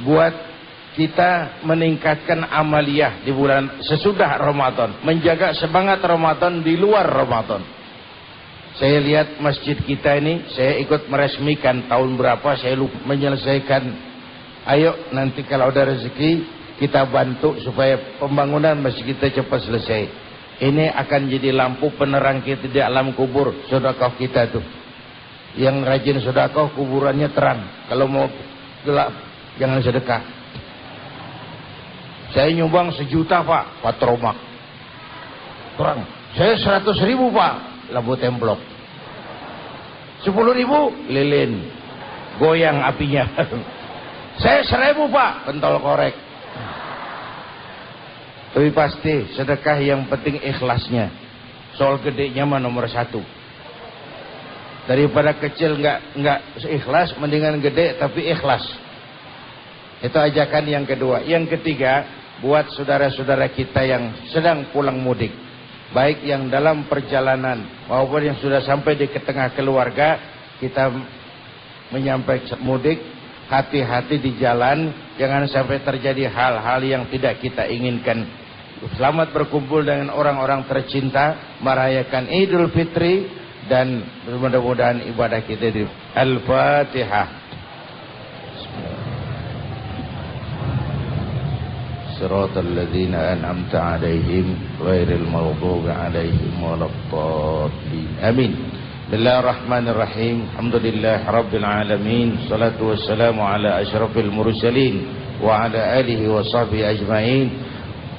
buat kita meningkatkan amaliyah di bulan sesudah Ramadan, menjaga semangat Ramadan di luar Ramadan. Saya lihat masjid kita ini, saya ikut meresmikan tahun berapa saya lupa menyelesaikan. Ayo nanti kalau ada rezeki kita bantu supaya pembangunan masjid kita cepat selesai. Ini akan jadi lampu penerang kita di alam kubur. Sedekah kita tuh, yang rajin sedekah kuburannya terang. Kalau mau gelap jangan sedekah. Saya nyumbang 1 juta Pak, patromak terang. Saya 100.000 Pak, lampu templok. 10.000 lilin goyang apinya. Saya 1.000 Pak, pentol korek. Tapi pasti sedekah yang penting ikhlasnya. Soal gedenya mah nomor 1. Daripada kecil nggak ikhlas, mendingan gede tapi ikhlas. Itu ajakan yang kedua. Yang ketiga, buat saudara-saudara kita yang sedang pulang mudik, baik yang dalam perjalanan maupun yang sudah sampai di tengah keluarga, kita menyampaikan mudik, hati-hati di jalan, jangan sampai terjadi hal-hal yang tidak kita inginkan. Selamat berkumpul dengan orang-orang tercinta, merayakan Idul Fitri, dan mudah-mudahan ibadah kita di Al-Fatihah. Siratal ladzina an'amta 'alaihim ghairil maghdubi 'alaihim waladdallin. Amin. Bismillahirrahmanirrahim. Alhamdulillah rabbil alamin. Shalatu wassalamu ala asyrafil mursalin wa ala alihi wa sahbihi ajmain.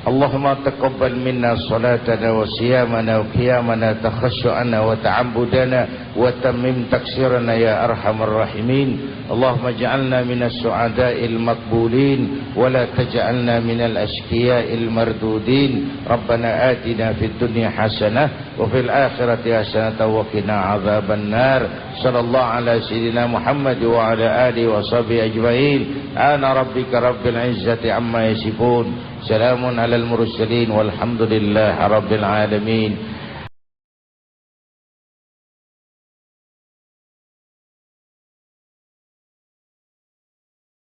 Allahumma taqabbal minna salatana wa siyamana wa qiyamana takhashu'ana wa ta'abbudana wa tammim taksirana ya arhamar rahimin. Allahumma ij'alna minas su'ada'il maqbulin wa la taj'alna minal ashqiya'il mardudin. Rabbana atina fid dunya hasanah wa fil akhirati hasanah wa qina adzaban nar. Sallallahu ala sayyidina Muhammad wa ala alihi wa sahbihi ajmain. Ana rabbika rabbil izzati amma yasifun. Salamun alal mursalin walhamdulillahi rabbil alamin.